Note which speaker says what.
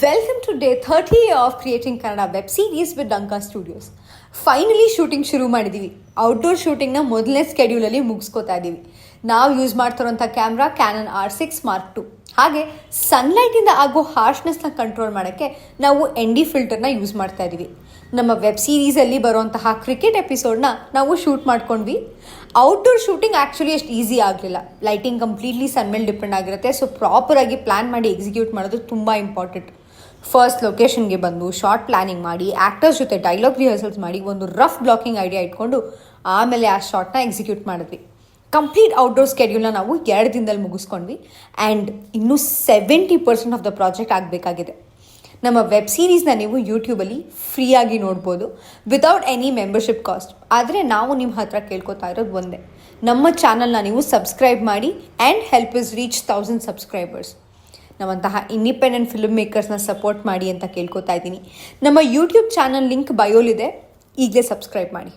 Speaker 1: Welcome to day 30 of creating Kannada web series with Danka Studios. Finally shooting ಶುರು ಮಾಡಿದ್ದೀವಿ. Outdoor ಶೂಟಿಂಗ್ನ ಮೊದಲನೇ ಸ್ಕೆಡ್ಯೂಲಲ್ಲಿ ಮುಗಿಸ್ಕೋತಾ ಇದ್ದೀವಿ. ನಾವು ಯೂಸ್ ಮಾಡ್ತಿರೋಂಥ camera Canon R6 Mark II. ಹಾಗೆ ಸನ್ಲೈಟಿಂದ ಆಗೋ ಹಾರ್ಶ್ನೆಸ್ನ ಕಂಟ್ರೋಲ್ ಮಾಡೋಕ್ಕೆ ನಾವು ND ಫಿಲ್ಟರ್ನ ಯೂಸ್ ಮಾಡ್ತಾ ಇದ್ದೀವಿ. ನಮ್ಮ ವೆಬ್ ಸೀರೀಸಲ್ಲಿ ಬರುವಂತಹ ಕ್ರಿಕೆಟ್ ಎಪಿಸೋಡ್ನ ನಾವು ಶೂಟ್ ಮಾಡ್ಕೊಂಡ್ವಿ. ಔಟ್ಡೋರ್ ಶೂಟಿಂಗ್ ಆ್ಯಕ್ಚುಲಿ ಅಷ್ಟು ಈಸಿ ಆಗಲಿಲ್ಲ. ಲೈಟಿಂಗ್ ಕಂಪ್ಲೀಟ್ಲಿ ಸನ್ ಮೇಲೆ ಡಿಪೆಂಡ್ ಆಗಿರುತ್ತೆ. ಸೊ ಪ್ರಾಪರಾಗಿ ಪ್ಲ್ಯಾನ್ ಮಾಡಿ ಎಕ್ಸಿಕ್ಯೂಟ್ ಮಾಡೋದು ತುಂಬ ಇಂಪಾರ್ಟೆಂಟ್. ಫಸ್ಟ್ ಲೊಕೇಶನ್ಗೆ ಬಂದು ಶಾರ್ಟ್ ಪ್ಲ್ಯಾನಿಂಗ್ ಮಾಡಿ ಆ್ಯಕ್ಟರ್ಸ್ ಜೊತೆ ಡೈಲಾಗ್ ರಿಹರ್ಸಲ್ಸ್ ಮಾಡಿ ಒಂದು ರಫ್ ಬ್ಲಾಕಿಂಗ್ ಐಡಿಯಾ ಇಟ್ಕೊಂಡು ಆಮೇಲೆ ಆ ಶಾರ್ಟ್ನ ಎಕ್ಸಿಕ್ಯೂಟ್ ಮಾಡಿದ್ವಿ. ಕಂಪ್ಲೀಟ್ ಔಟ್ಡೋರ್ ಸ್ಕೆಡ್ಯೂಲ್ನ ನಾವು 2 ದಿನದಲ್ಲಿ ಮುಗಿಸ್ಕೊಂಡ್ವಿ. ಆ್ಯಂಡ್ ಇನ್ನೂ 70% ಆಫ್ ದ ಪ್ರಾಜೆಕ್ಟ್ ಆಗಬೇಕಾಗಿದೆ. ನಮ್ಮ ವೆಬ್ ಸೀರೀಸ್ನ ನೀವು ಯೂಟ್ಯೂಬಲ್ಲಿ ಫ್ರೀಯಾಗಿ ನೋಡ್ಬೋದು ವಿತೌಟ್ ಎನಿ ಮೆಂಬರ್ಶಿಪ್ ಕಾಸ್ಟ್. ಆದರೆ ನಾವು ನಿಮ್ಮ ಹತ್ರ ಕೇಳ್ಕೊತಾ ಇರೋದು ಒಂದೇ, ನಮ್ಮ ಚಾನಲ್ನ ನೀವು ಸಬ್ಸ್ಕ್ರೈಬ್ ಮಾಡಿ and help is reach 1000 subscribers. ನಮ್ಮಂತಹ ಇಂಡಿಪೆಂಡೆಂಟ್ ಫಿಲ್ಮ್ ಮೇಕರ್ಸ್ನ ಸಪೋರ್ಟ್ ಮಾಡಿ ಅಂತ ಕೇಳ್ಕೊತಾ ಇದ್ದೀನಿ. ನಮ್ಮ ಯೂಟ್ಯೂಬ್ ಚಾನಲ್ ಲಿಂಕ್ ಬಯೋಲಿದೆ, ಈಗಲೇ ಸಬ್ಸ್ಕ್ರೈಬ್ ಮಾಡಿ.